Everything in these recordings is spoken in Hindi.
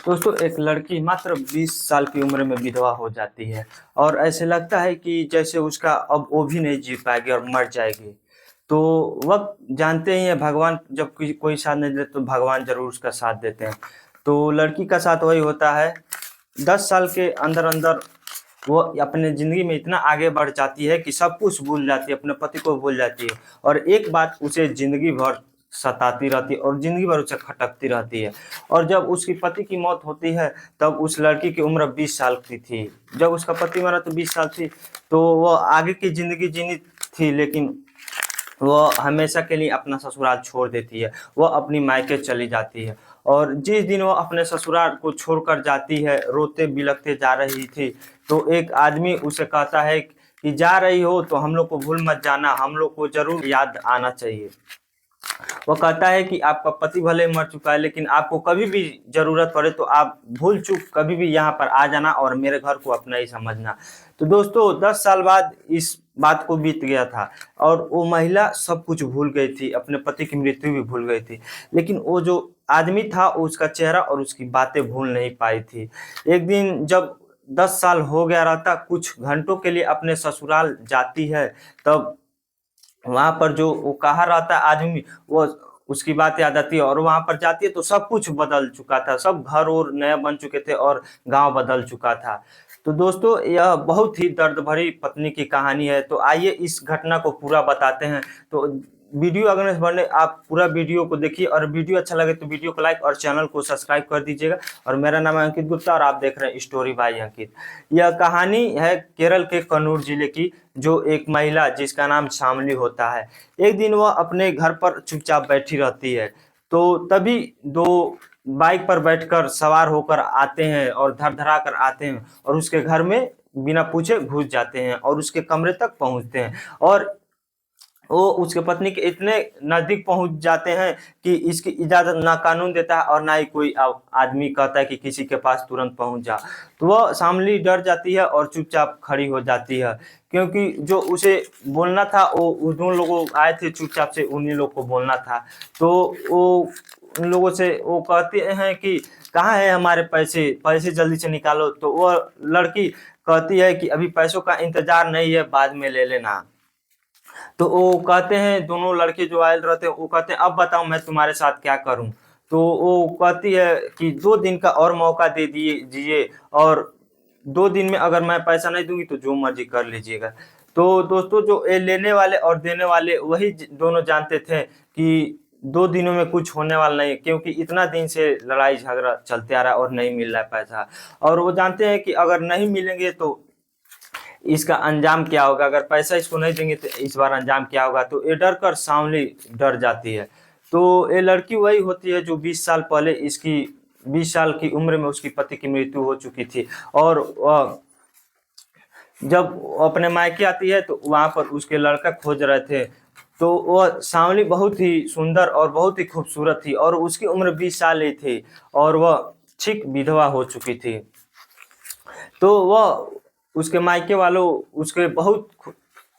दोस्तों एक लड़की मात्र 20 साल की उम्र में विधवा हो जाती है और ऐसे लगता है कि जैसे उसका अब वो भी नहीं जी पाएगी और मर जाएगी। तो वक्त जानते ही हैं, भगवान जब कोई साथ नहीं देते तो भगवान जरूर उसका साथ देते हैं। तो लड़की का साथ वही होता है। 10 साल के अंदर अंदर वो अपने ज़िंदगी में इतना आगे बढ़ जाती है कि सब कुछ भूल जाती है, अपने पति को भूल जाती है और एक बात उसे ज़िंदगी भर सताती रहती है और ज़िंदगी भर उसे खटकती रहती है। और जब उसकी पति की मौत होती है तब उस लड़की की उम्र 20 साल की थी। जब उसका पति मरा तो 20 साल थी, तो वो आगे की ज़िंदगी जीनी थी, लेकिन वो हमेशा के लिए अपना ससुराल छोड़ देती है। वो अपनी मायके चली जाती है और जिस दिन वो अपने ससुराल को छोड़कर जाती है, रोते बिलखते जा रही थी, तो एक आदमी उसे कहता है कि जा रही हो तो हम लोग को भूल मत जाना, हम लोग को जरूर याद आना चाहिए। वो कहता है कि आपका पति भले मर चुका है, लेकिन आपको कभी भी जरूरत पड़े तो आप भूल चूक कभी भी यहाँ पर आ जाना और मेरे घर को अपना ही समझना। तो दोस्तों 10 साल बाद इस बात को बीत गया था और वो महिला सब कुछ भूल गई थी, अपने पति की मृत्यु भी भूल गई थी, लेकिन वो जो आदमी था वो उसका चेहरा और उसकी बातें भूल नहीं पाई थी। एक दिन जब 10 साल हो गया रहता, कुछ घंटों के लिए अपने ससुराल जाती है, तब वहाँ पर जो वो कहा रहता है आदमी, वो उसकी बात याद आती है और वहाँ पर जाती है तो सब कुछ बदल चुका था, सब घर और नया बन चुके थे और गांव बदल चुका था। तो दोस्तों यह बहुत ही दर्द भरी पत्नी की कहानी है। तो आइए इस घटना को पूरा बताते हैं। तो वीडियो अगर बने आप पूरा वीडियो को देखिए और वीडियो अच्छा लगे तो वीडियो को लाइक और चैनल को सब्सक्राइब कर दीजिएगा। और मेरा नाम है अंकित गुप्ता और आप देख रहे हैं स्टोरी बाय अंकित। यह कहानी है केरल के कन्नूर जिले की, जो एक महिला जिसका नाम शामली होता है। एक दिन वह अपने घर पर चुपचाप बैठी रहती है, तो तभी दो बाइक पर बैठकर सवार होकर आते हैं और धड़धड़ा कर आते हैं और उसके घर में बिना पूछे घुस जाते हैं और उसके कमरे तक पहुंचते हैं। और वो उसके पत्नी के इतने नजदीक पहुंच जाते हैं कि इसकी इजाजत ना कानून देता है और ना ही कोई आदमी कहता है कि किसी के पास तुरंत पहुंच जा। तो वह शामली डर जाती है और चुपचाप खड़ी हो जाती है, क्योंकि जो उसे बोलना था वो उन दोनों लोगों आए थे चुपचाप से उन्हीं लोग को बोलना था। तो वो उन लोगों से वो कहते हैं कि कहाँ है हमारे पैसे, पैसे जल्दी से निकालो। तो वह लड़की कहती है कि अभी पैसों का इंतजार नहीं है, बाद में ले लेना। तो वो कहते हैं, दोनों लड़के जो आए रहते हैं वो कहते हैं अब बताओ मैं तुम्हारे साथ क्या करूं। तो वो कहती है कि 2 दिन का और मौका दे दीजिए और 2 दिन में अगर मैं पैसा नहीं दूंगी तो जो मर्जी कर लीजिएगा। तो दोस्तों जो ये लेने वाले और देने वाले वही दोनों जानते थे कि 2 दिनों में कुछ होने वाला नहीं है, क्योंकि इतना दिन से लड़ाई झगड़ा चलते आ रहा है और नहीं मिल रहा है पैसा। और वो जानते हैं कि अगर नहीं मिलेंगे तो इसका अंजाम क्या होगा, अगर पैसा इसको नहीं देंगे तो इस बार अंजाम क्या होगा। तो ये डर कर सांवली डर जाती है। तो ये लड़की वही होती है जो 20 साल पहले इसकी 20 साल की उम्र में उसकी पति की मृत्यु हो चुकी थी। और वह जब अपने मायके आती है तो वहां पर उसके लड़का खोज रहे थे। तो वह सांवली बहुत ही सुंदर और बहुत ही खूबसूरत थी और उसकी उम्र 20 साल ही थी और वह ठीक विधवा हो चुकी थी। तो वह उसके मायके वालों उसके बहुत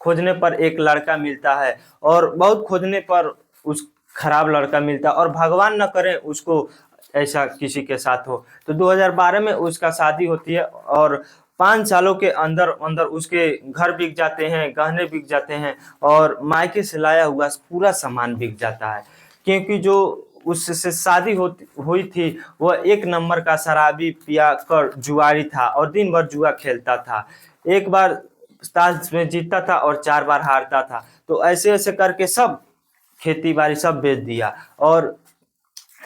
खोजने पर एक लड़का मिलता है और बहुत खोजने पर उस खराब लड़का मिलता है और भगवान न करे उसको ऐसा किसी के साथ हो। तो 2012 में उसका शादी होती है और 5 सालों के अंदर अंदर उसके घर बिक जाते हैं, गहने बिक जाते हैं और मायके से लाया हुआ पूरा सामान बिक जाता है, क्योंकि जो उससे शादी होती हुई थी वह एक नंबर का शराबी पिया कर जुआरी था और दिन भर जुआ खेलता था। एक बार ताश में जीतता था और 4 बार हारता था। तो ऐसे ऐसे करके सब खेती बाड़ी सब बेच दिया और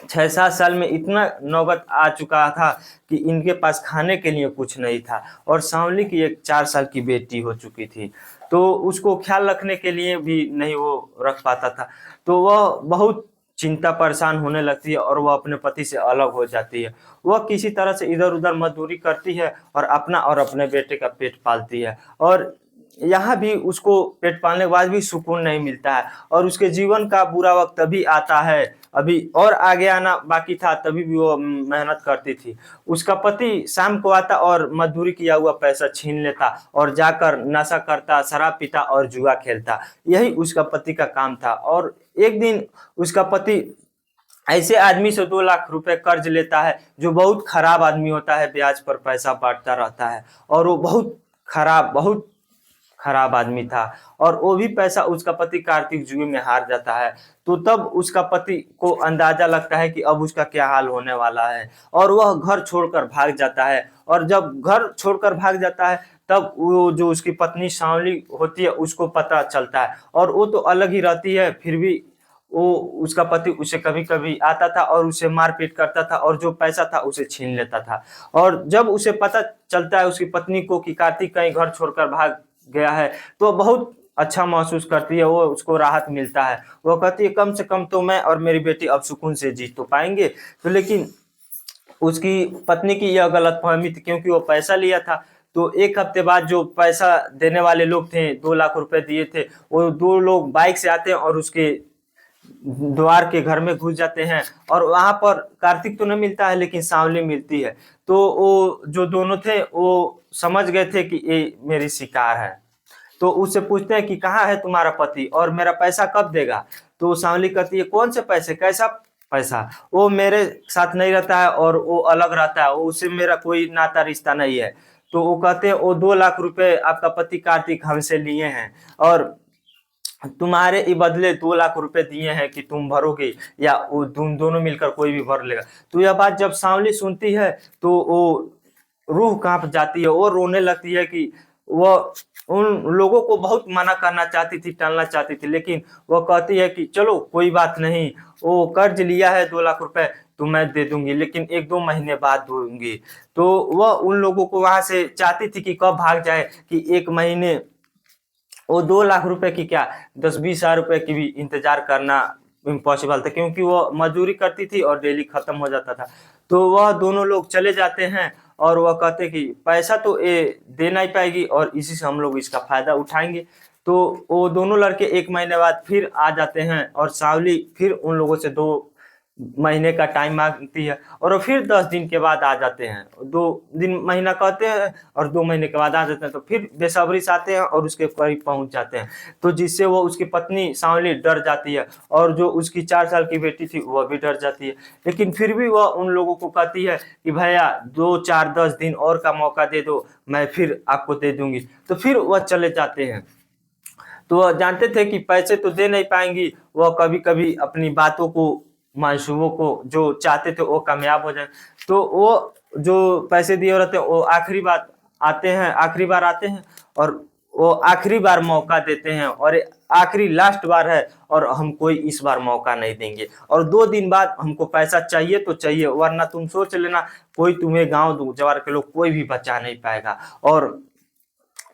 6-7 साल में इतना नौबत आ चुका था कि इनके पास खाने के लिए कुछ नहीं था। और सांवली की एक 4 साल की बेटी हो चुकी थी, तो उसको ख्याल रखने के लिए भी नहीं वो रख पाता था। तो वह बहुत चिंता परेशान होने लगती है और वह अपने पति से अलग हो जाती है। वह किसी तरह से इधर उधर मजदूरी करती है और अपना और अपने बेटे का पेट पालती है। और यहाँ भी उसको पेट पालने के बाद भी सुकून नहीं मिलता है और उसके जीवन का बुरा वक्त तभी आता है, अभी और आगे आना बाकी था, तभी भी वो मेहनत करती थी। उसका पति शाम को आता और मजदूरी किया हुआ पैसा छीन लेता और जाकर नशा करता, शराब पीता और जुआ खेलता। यही उसका पति का काम था। और एक दिन उसका पति ऐसे आदमी से 2 लाख रुपए कर्ज लेता है, जो बहुत खराब आदमी होता है, ब्याज पर पैसा बांटता रहता है, और वो बहुत खराब आदमी था। और वो भी पैसा उसका पति कार्तिक जुए में हार जाता है। तो तब उसका पति को अंदाजा लगता है कि अब उसका क्या हाल होने वाला है, और वह घर छोड़कर भाग जाता है। और जब घर छोड़कर भाग जाता है, तब वो जो उसकी पत्नी सांवली होती है उसको पता चलता है, और वो तो अलग ही रहती है, फिर भी वो उसका पति उसे कभी कभी आता था और उसे मारपीट करता था, और जो पैसा था उसे छीन लेता था। और जब उसे पता चलता है उसकी पत्नी को कि कार्तिक कहीं घर छोड़कर भाग गया है, तो बहुत अच्छा महसूस करती है, वो उसको राहत मिलता है। वो कहती है कम से कम तो मैं और मेरी बेटी अब सुकून से जी तो पाएंगे। तो लेकिन उसकी पत्नी की यह गलतफहमी थी, क्योंकि वो पैसा लिया था। तो 1 हफ्ते बाद जो पैसा देने वाले लोग थे, 2 लाख रुपए दिए थे, वो 2 लोग बाइक से आते हैं और उसके द्वार के घर में घुस जाते हैं। और वहां पर कार्तिक तो नहीं मिलता है, लेकिन सांवली मिलती है। तो वो जो दोनों थे वो समझ गए थे कि ये मेरी शिकार है। तो उससे पूछते हैं कि कहाँ है तुम्हारा पति और मेरा पैसा कब देगा। तो सांवली कहती है कौन से पैसे, कैसा पैसा, वो मेरे साथ नहीं रहता है और वो अलग रहता है, वो उससे मेरा कोई नाता रिश्ता नहीं है। तो वो कहते हैं वो 2 लाख रुपए आपका पति कार्तिक हमसे लिए हैं, और तुम्हारे ही बदले 2 लाख रुपए दिए हैं कि तुम भरोगे, या वो तुम दोनों मिलकर कोई भी भर लेगा। तो यह बात जब सांवली सुनती है, तो वो रूह कांप जाती है, वो रोने लगती है कि वह उन लोगों को बहुत मना करना चाहती थी, टालना चाहती थी, लेकिन वह कहती है कि चलो कोई बात नहीं, वो कर्ज लिया है 2 लाख रुपए, तो मैं दे दूंगी, लेकिन 1-2 महीने बाद दूंगी। तो वह उन लोगों को वहां से चाहती थी कि कब भाग जाए, कि 1 महीने, वो 2 लाख रुपए की क्या, 10-20 हजार रुपए की भी इंतजार करना इम्पॉसिबल था, क्योंकि वो मजदूरी करती थी और डेली खत्म हो जाता था। तो वह दोनों लोग चले जाते हैं, और वह कहते कि पैसा तो ये दे नहीं पाएगी, और इसी से हम लोग इसका फायदा उठाएंगे। तो वो दोनों लड़के 1 महीने बाद फिर आ जाते हैं, और सावली फिर उन लोगों से 2 महीने का टाइम मांगती है, और वो फिर 10 दिन के बाद आ जाते हैं। 2 दिन महीना कहते हैं, और 2 महीने के बाद आ जाते हैं। तो फिर बेसब्री से आते हैं और उसके करीब पहुंच जाते हैं, तो जिससे वो उसकी पत्नी सांवली डर जाती है, और जो उसकी 4 साल की बेटी थी वह भी डर जाती है। लेकिन फिर भी वह उन लोगों को कहती है कि भैया 2, 4, 10 दिन और का मौका दे दो, मैं फिर आपको दे दूंगी। तो फिर वह चले जाते हैं। तो वह जानते थे कि पैसे तो दे नहीं पाएंगी, वह कभी कभी अपनी बातों को, मंसूबों को जो चाहते थे वो कामयाब हो जाए। तो वो जो पैसे दिए रहते हैं वो आखिरी बार आते हैं, और वो आखिरी बार मौका देते हैं, और ये आखिरी लास्ट बार है, और हम कोई इस बार मौका नहीं देंगे, और 2 दिन बाद हमको पैसा चाहिए तो चाहिए, वरना तुम सोच लेना कोई तुम्हें गांव जवार के लोग कोई भी बचा नहीं पाएगा। और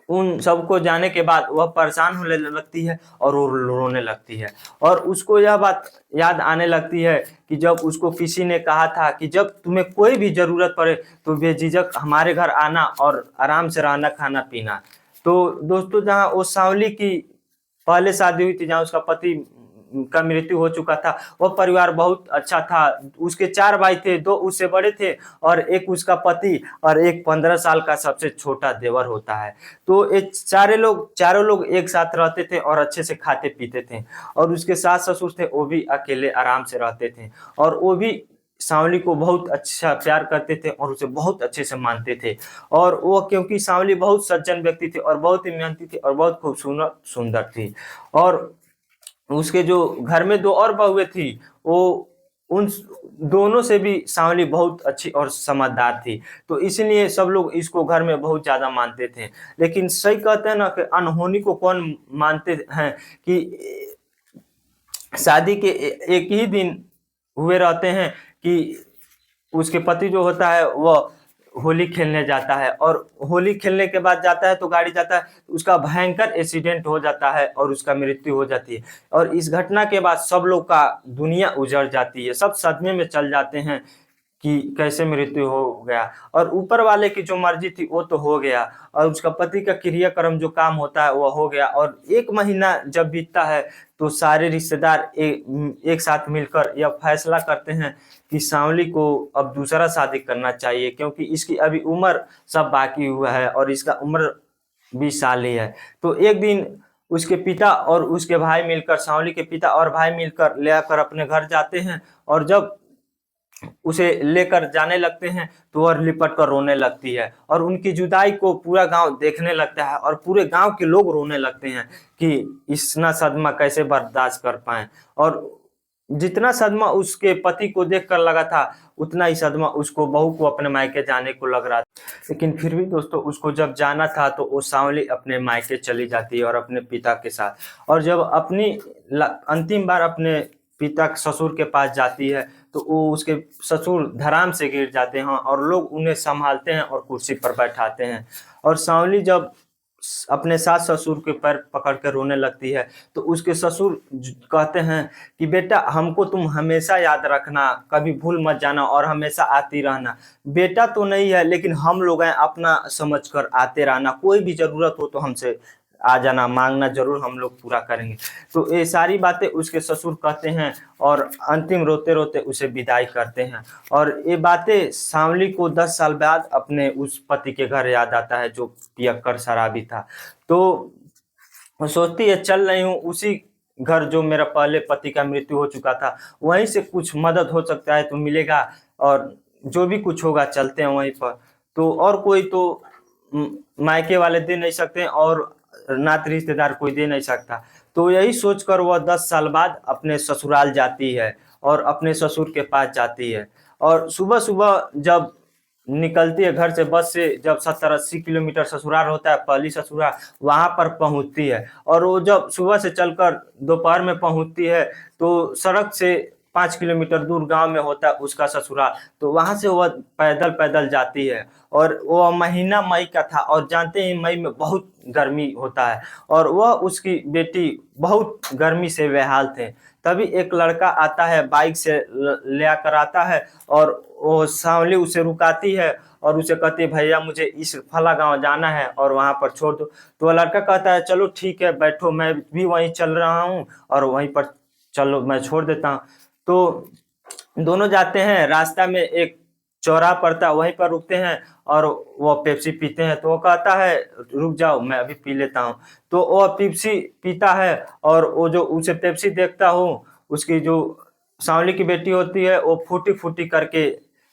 उन सबको जाने के बाद वह परेशान होने लगती है, और वो रोने लगती है। और उसको यह बात याद आने लगती है कि जब उसको किसी ने कहा था कि जब तुम्हें कोई भी जरूरत पड़े तो बेझिझक हमारे घर आना और आराम से रहना, खाना पीना। तो दोस्तों, जहाँ वो सांवली की पहले शादी हुई थी, जहाँ उसका पति का मृत्यु हो चुका था, वह परिवार बहुत अच्छा था। उसके 4 भाई थे, 2 उससे बड़े थे, और एक उसका पति, और एक 15 साल का सबसे छोटा देवर होता है। तो ये चारों लोग एक साथ रहते थे और अच्छे से खाते पीते थे। और उसके सास ससुर थे, वो भी अकेले आराम से रहते थे, और वो भी सांवली को बहुत अच्छा प्यार करते थे और उसे बहुत अच्छे से मानते थे। और वो, क्योंकि सांवली बहुत सज्जन व्यक्ति थी और बहुत ही मेहनती थी और बहुत खूबसूरत सुंदर थी। और उसके जो घर में 2 और बहुएं थी, वो उन दोनों से भी सांवली बहुत अच्छी और समझदार थी। तो इसलिए सब लोग इसको घर में बहुत ज्यादा मानते थे। लेकिन सही कहते हैं ना कि अनहोनी को कौन मानते हैं, कि शादी के एक ही दिन हुए रहते हैं कि उसके पति जो होता है वह होली खेलने जाता है, और होली खेलने के बाद जाता है तो गाड़ी जाता है, उसका भयंकर एक्सीडेंट हो जाता है और उसका मृत्यु हो जाती है। और इस घटना के बाद सब लोग का दुनिया उजड़ जाती है, सब सदमे में चल जाते हैं कि कैसे मृत्यु हो गया। और ऊपर वाले की जो मर्जी थी वो तो हो गया, और उसका पति का क्रियाक्रम जो काम होता है वो हो गया। और 1 महीना जब बीतता है, तो सारे रिश्तेदार एक साथ मिलकर यह फैसला करते हैं कि सांवली को अब दूसरा शादी करना चाहिए, क्योंकि इसकी अभी उम्र सब बाकी हुआ है और इसका उम्र 20 साल ही है। तो एक दिन उसके पिता और उसके भाई मिलकर, सांवली के पिता और भाई मिलकर ले आकर अपने घर जाते हैं। और जब उसे लेकर जाने लगते हैं तो वह लिपट कर रोने लगती है, और उनकी जुदाई को पूरा गांव देखने लगता है, और पूरे गांव के लोग रोने लगते हैं कि इतना सदमा कैसे बर्दाश्त कर पाए। और जितना सदमा उसके पति को देखकर लगा था, उतना ही सदमा उसको, बहू को अपने मायके जाने को लग रहा था। लेकिन फिर भी दोस्तों, उसको जब जाना था तो वो सांवली अपने मायके चली जाती है और अपने पिता के साथ। और जब अपनी अंतिम बार अपने पिता ससुर के पास जाती है तो वो उसके ससुर धराम से गिर जाते हैं, और लोग उन्हें संभालते हैं और कुर्सी पर बैठाते हैं। और सांवली जब अपने सास ससुर के पैर पकड़ कर रोने लगती है तो उसके ससुर कहते हैं कि बेटा, हमको तुम हमेशा याद रखना, कभी भूल मत जाना और हमेशा आती रहना। बेटा तो नहीं है, लेकिन हम लोग हैं, अपना समझकर आते रहना, कोई भी जरूरत हो तो हमसे आ जाना, मांगना, जरूर हम लोग पूरा करेंगे। तो ये सारी बातें उसके ससुर कहते हैं और अंतिम रोते रोते उसे विदाई करते हैं। और ये बातें सांवली को 10 साल बाद अपने उस पति के घर याद आता है जो पियक्कर शराबी था। तो वो सोचती है, चल रही हूँ उसी घर जो मेरा पहले पति का मृत्यु हो चुका था, वहीं से कुछ मदद हो सकता है तो मिलेगा, और जो भी कुछ होगा चलते हैं वहीं पर। तो और कोई तो मायके वाले दे नहीं सकते, और नात रिश्तेदार कोई दे नहीं सकता। तो यही सोचकर वह 10 साल बाद अपने ससुराल जाती है और अपने ससुर के पास जाती है। और सुबह सुबह जब निकलती है घर से, बस से, जब 70-80 किलोमीटर ससुराल होता है, पहली ससुराल, वहां पर पहुंचती है। और वो जब सुबह से चलकर दोपहर में पहुंचती है तो सड़क से 5 किलोमीटर दूर गांव में होता है उसका ससुराल। तो वहां से वह पैदल पैदल जाती है। और वह महीना मई का था, और जानते हैं मई में बहुत गर्मी होता है, और वह उसकी बेटी बहुत गर्मी से बेहाल थे। तभी एक लड़का आता है, बाइक से ले आकर आता है, और वो सांवली उसे रुकाती है और उसे कहती है, भैया मुझे इस फला गांव जाना है और वहां पर छोड़ दो। तो वह लड़का कहता है, चलो ठीक है बैठो, मैं भी वहीं चल रहा हूँ और वहीं पर चलो मैं छोड़ देता हूँ। तो दोनों जाते हैं, रास्ता में एक चौराहा पड़ता है, वहीं पर रुकते हैं और वो पेप्सी पीते हैं। तो वो कहता है, रुक जाओ मैं अभी पी लेता हूँ। तो वो पेप्सी पीता है, और वो जो उसे पेप्सी देखता हो, उसकी जो सांवली की बेटी होती है, वो फूटी फूटी करके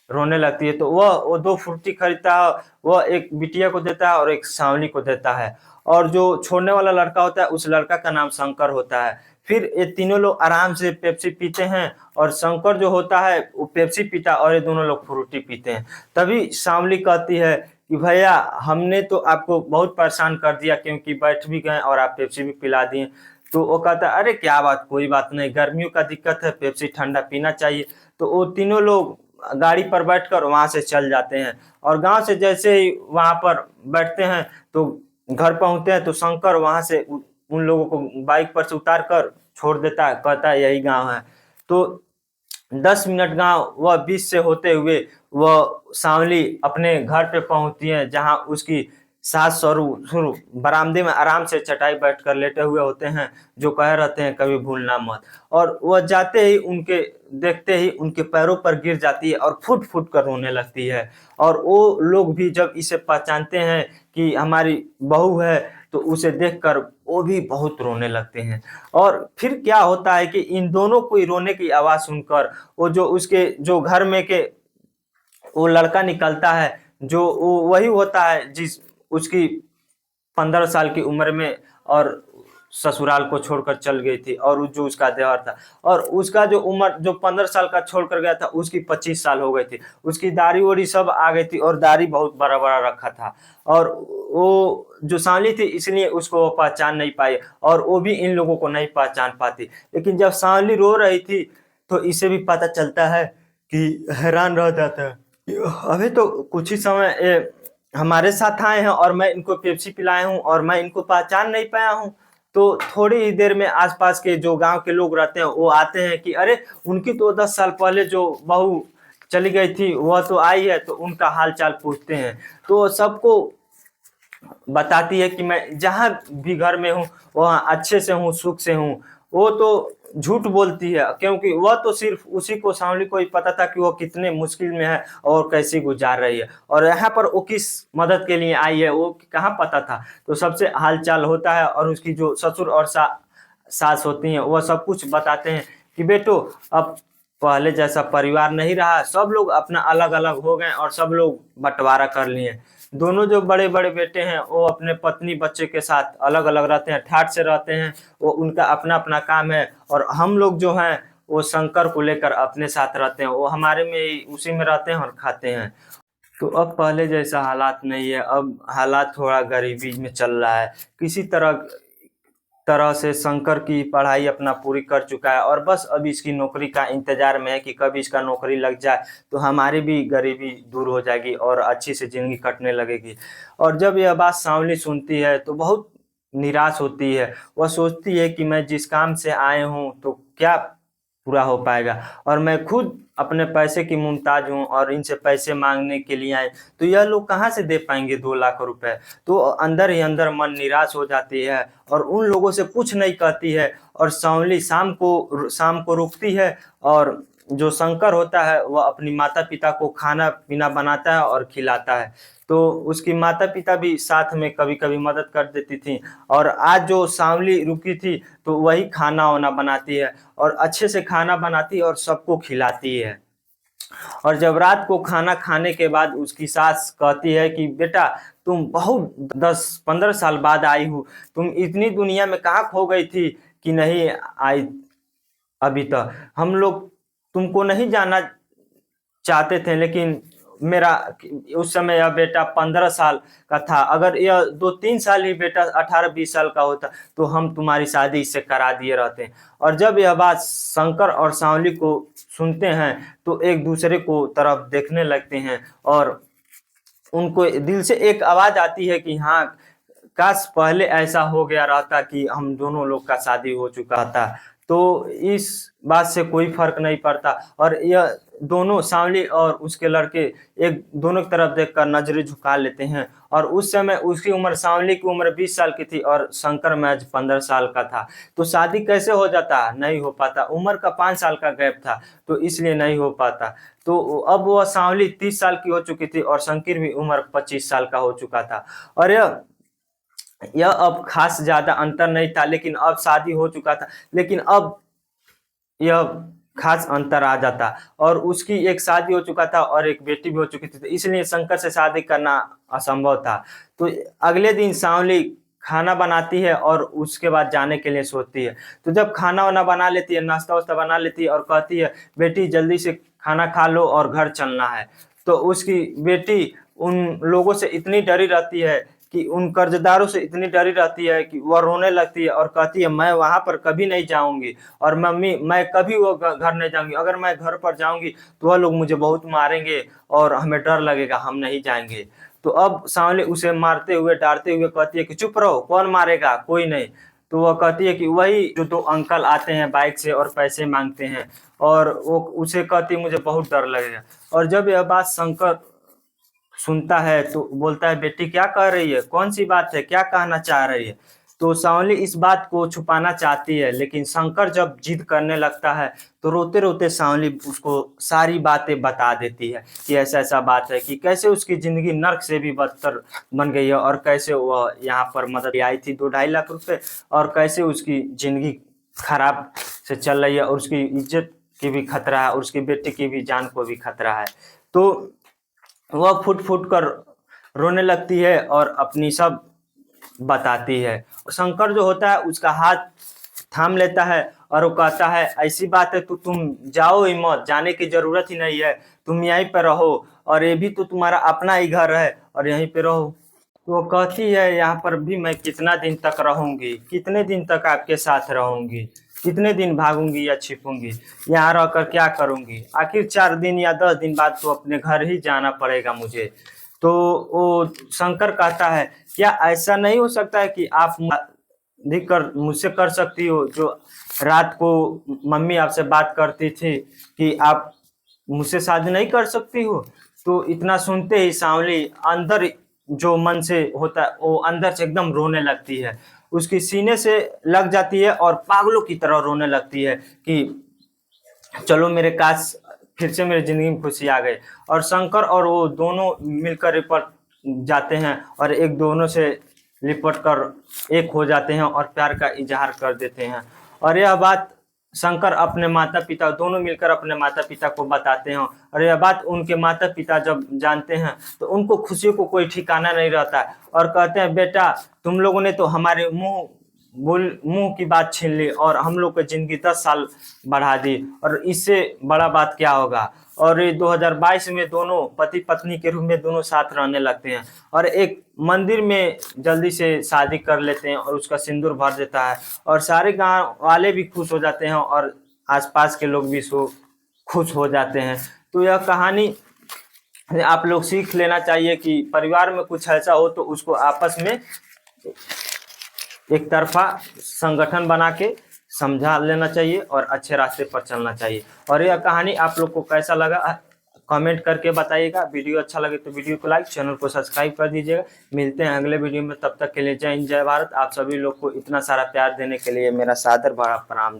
रोने लगती है। तो वो 2 फ्रूटी खरीदता है, वह एक बिटिया को देता है और एक सांवली को देता है। और जो छोड़ने वाला लड़का होता है, उस लड़का का नाम शंकर होता है। फिर ये तीनों लोग आराम से पेप्सी पीते हैं, और शंकर जो होता है वो पेप्सी पीता और ये दोनों लोग फ्रूटी पीते हैं। तभी सांवली कहती है कि भैया, हमने तो आपको बहुत परेशान कर दिया, क्योंकि बैठ भी गए और आप पेप्सी भी पिला दिए। तो वो कहता है, अरे क्या बात, कोई बात नहीं, गर्मियों का दिक्कत है, पेप्सी ठंडा पीना चाहिए। तो वो तीनों लोग गाड़ी पर बैठकर वहां से चल जाते हैं। और गांव से जैसे ही वहां पर बैठते हैं तो घर पहुंचते हैं, तो शंकर वहां से उन लोगों को बाइक पर से उतार कर छोड़ देता है, कहता है यही गांव है। तो 10 मिनट गांव वह बीच से होते हुए वह सांवली अपने घर पे पहुंचती है, जहां उसकी सास ससुर बरामदे में आराम से चटाई बैठकर लेटे हुए होते हैं, जो कह रहते हैं कभी भूलना मत। और वह जाते ही उनके देखते ही उनके पैरों पर गिर जाती है और फुट फुट कर रोने लगती है। और वो लोग भी जब इसे पहचानते हैं कि हमारी बहू है, तो उसे देखकर वो भी बहुत रोने लगते हैं। और फिर क्या होता है कि इन दोनों को ही रोने की आवाज सुनकर वो जो उसके जो घर में के वो लड़का निकलता है, जो वो वही होता है जिस उसकी 15 साल की उम्र में और ससुराल को छोड़कर चल गई थी, और जो उसका देवर था, और उसका जो उम्र जो 15 साल का छोड़कर गया था, उसकी 25 साल हो गई थी। उसकी दाढ़ी वोड़ी सब आ गई थी, और दाढ़ी बहुत बड़ा बड़ा रखा था। और वो जो सांवली थी, इसलिए उसको वो पहचान नहीं पाई, और वो भी इन लोगों को नहीं पहचान पाती। लेकिन जब सांवली रो रही थी तो इसे भी पता चलता है कि हैरान रह जाता है, अभी तो कुछ ही समय हमारे साथ आए हैं और मैं इनको पेप्सी पिलाया हूँ और मैं इनको पहचान नहीं पाया हूँ। तो थोड़ी ही देर में आसपास के जो गांव के लोग रहते हैं वो आते हैं कि अरे, उनकी तो 10 साल पहले जो बहू चली गई थी वह तो आई है, तो उनका हाल चाल पूछते हैं। तो सबको बताती है कि मैं जहाँ भी घर में हूँ वहाँ अच्छे से हूँ, सुख से हूँ। वो तो झूठ बोलती है, क्योंकि वह तो सिर्फ उसी को, सांवली को ही पता था कि वो कितने मुश्किल में है और कैसे गुजार रही है, और यहाँ पर वो किस मदद के लिए आई है वो कहाँ पता था। तो सबसे हालचाल होता है, और उसकी जो ससुर और सास होती हैं वह सब कुछ बताते हैं कि बेटो अब पहले जैसा परिवार नहीं रहा, सब लोग अपना अलग अलग हो गए और सब लोग बंटवारा कर लिए। दोनों जो बड़े बड़े बेटे हैं वो अपने पत्नी बच्चे के साथ अलग अलग रहते हैं, ठाट से रहते हैं, वो उनका अपना अपना काम है, और हम लोग जो हैं वो शंकर को लेकर अपने साथ रहते हैं, वो हमारे में ही उसी में रहते हैं और खाते हैं। तो अब पहले जैसा हालात नहीं है, अब हालात थोड़ा गरीबी में चल रहा है। किसी तरह तरह से शंकर की पढ़ाई अपना पूरी कर चुका है, और बस अब इसकी नौकरी का इंतजार में है कि कब इसका नौकरी लग जाए तो हमारी भी गरीबी दूर हो जाएगी और अच्छी से जिंदगी कटने लगेगी। और जब यह बात सांवली सुनती है तो बहुत निराश होती है। वह सोचती है कि मैं जिस काम से आए हूँ तो क्या पूरा हो पाएगा, और मैं खुद अपने पैसे की मुमताज हूँ और इनसे पैसे मांगने के लिए आए तो यह लोग कहाँ से दे पाएंगे 2 लाख रुपए। तो अंदर ही अंदर मन निराश हो जाती है और उन लोगों से कुछ नहीं कहती है, और सांवली शाम को रुकती है, और जो शंकर होता है वह अपनी माता पिता को खाना पीना बनाता है और खिलाता है। तो उसकी माता पिता भी साथ में कभी कभी मदद कर देती थी, और आज जो सांवली रुकी थी तो वही खाना वाना बनाती है, और अच्छे से खाना बनाती है और सबको खिलाती है। और जब रात को खाना खाने के बाद उसकी सास कहती है कि बेटा तुम बहुत 10-15 साल बाद आई हो, तुम इतनी दुनिया में कहाँ खो गई थी कि नहीं आई अभी तक। हम लोग तुमको नहीं जाना चाहते थे, लेकिन मेरा उस समय यह बेटा 15 साल का था, अगर यह 2-3 साल ही बेटा 18-20 साल का होता तो हम तुम्हारी शादी इससे करा दिए रहते। और जब यह बात शंकर और सांवली को सुनते हैं तो एक दूसरे को तरफ देखने लगते हैं, और उनको दिल से एक आवाज आती है कि हाँ, काश पहले ऐसा हो गया रहता कि हम दोनों लोग का शादी हो चुका था। तो इस बात से कोई फर्क नहीं पड़ता, और यह दोनों सांवली और उसके लड़के एक दोनों की तरफ देखकर नजरें झुका लेते हैं। और उस समय उसकी उम्र, सांवली की उम्र 20 साल की थी और शंकर महज 15 साल का था। तो शादी कैसे हो जाता, नहीं हो पाता, उम्र का 5 साल का गैप था तो इसलिए नहीं हो पाता। तो अब वह सांवली 30 साल की हो चुकी थी और शंकर भी उम्र 25 साल का हो चुका था। और यह अब खास ज्यादा अंतर नहीं था, लेकिन अब शादी हो चुका था, लेकिन अब यह खास अंतर आ जाता, और उसकी एक शादी हो चुका था और एक बेटी भी हो चुकी थी, तो इसलिए शंकर से शादी करना असंभव था। तो अगले दिन सांवली खाना बनाती है और उसके बाद जाने के लिए सोचती है। तो जब खाना वाना बना लेती है, नाश्ता वास्ता बना लेती है, और कहती है बेटी जल्दी से खाना खा लो और घर चलना है, तो उसकी बेटी उन लोगों से इतनी डरी रहती है कि उन कर्जदारों से इतनी डरी रहती है कि वह रोने लगती है और कहती है मैं वहां पर कभी नहीं जाऊंगी, और मम्मी मैं कभी वो घर नहीं जाऊंगी, अगर मैं घर पर जाऊंगी तो वह लोग मुझे बहुत मारेंगे और हमें डर लगेगा, हम नहीं जाएंगे। तो अब सांवली उसे मारते हुए डांटते हुए कहती है कि चुप रहो, कौन मारेगा, कोई नहीं। तो वह कहती है कि वही जो 2 अंकल आते हैं बाइक से और पैसे मांगते हैं, और वो उसे कहती है मुझे बहुत डर लगेगा। और जब यह बात शंकर सुनता है तो बोलता है बेटी क्या कह रही है, कौन सी बात है, क्या कहना चाह रही है। तो सांवली इस बात को छुपाना चाहती है, लेकिन शंकर जब जिद करने लगता है तो रोते रोते सांवली उसको सारी बातें बता देती है कि ऐसा ऐसा बात है कि कैसे उसकी जिंदगी नर्क से भी बदतर बन गई है, और कैसे वह यहाँ पर मदद आई थी 2-2.5 लाख रुपए, और कैसे उसकी जिंदगी खराब से चल रही है, और उसकी इज्जत की भी खतरा है और उसकी बेटी की भी जान को भी खतरा है। तो वह फुट फुट कर रोने लगती है और अपनी सब बताती है। शंकर जो होता है उसका हाथ थाम लेता है और वो कहता है ऐसी बात है तो तुम जाओ ही मत, जाने की जरूरत ही नहीं है, तुम यहीं पे रहो, और ये भी तो तुम्हारा अपना ही घर है और यहीं पे रहो। तो वो कहती है यहाँ पर भी मैं कितना दिन तक रहूंगी, कितने दिन तक आपके साथ रहूंगी, कितने दिन भागूंगी या छिपूंगी, यहाँ रहकर क्या करूंगी, आखिर 4 दिन या 10 दिन बाद तो अपने घर ही जाना पड़ेगा मुझे। तो वो शंकर कहता है क्या ऐसा नहीं हो सकता है कि आप अधिक कर मुझसे कर सकती हो, जो रात को मम्मी आपसे बात करती थी कि आप मुझसे शादी नहीं कर सकती हो। तो इतना सुनते ही सांवली अंदर जो मन से होता है वो अंदर से एकदम रोने लगती है। उसकी सीने से लग जाती है और पागलों की तरह रोने लगती है कि चलो मेरे काश फिर से मेरी जिंदगी में खुशी आ गई। और शंकर और वो दोनों मिलकर लिपट जाते हैं और एक दोनों से लिपट कर एक हो जाते हैं और प्यार का इजहार कर देते हैं। और यह बात शंकर अपने माता पिता दोनों मिलकर अपने माता पिता को बताते हैं, और यह बात उनके माता पिता जब जानते हैं तो उनको खुशी को कोई ठिकाना नहीं रहता है और कहते हैं बेटा तुम लोगों ने तो हमारे मुंह की बात छीन ली और हम लोग की जिंदगी 10 साल बढ़ा दी, और इससे बड़ा बात क्या होगा। और ये 2022 में दोनों पति पत्नी के रूप में दोनों साथ रहने लगते हैं और एक मंदिर में जल्दी से शादी कर लेते हैं और उसका सिंदूर भर देता है और सारे गांव वाले भी खुश हो जाते हैं और आसपास के लोग भी सो खुश हो जाते हैं। तो यह कहानी आप लोग सीख लेना चाहिए कि परिवार में कुछ ऐसा हो तो उसको आपस में एक तरफा संगठन बना के समझा लेना चाहिए और अच्छे रास्ते पर चलना चाहिए। और यह कहानी आप लोग को कैसा लगा कमेंट करके बताइएगा। वीडियो अच्छा लगे तो वीडियो को लाइक, चैनल को सब्सक्राइब कर दीजिएगा। मिलते हैं अगले वीडियो में, तब तक के लिए जय हिंद जय भारत। आप सभी लोग को इतना सारा प्यार देने के लिए मेरा सादर बड़ा प्रणाम।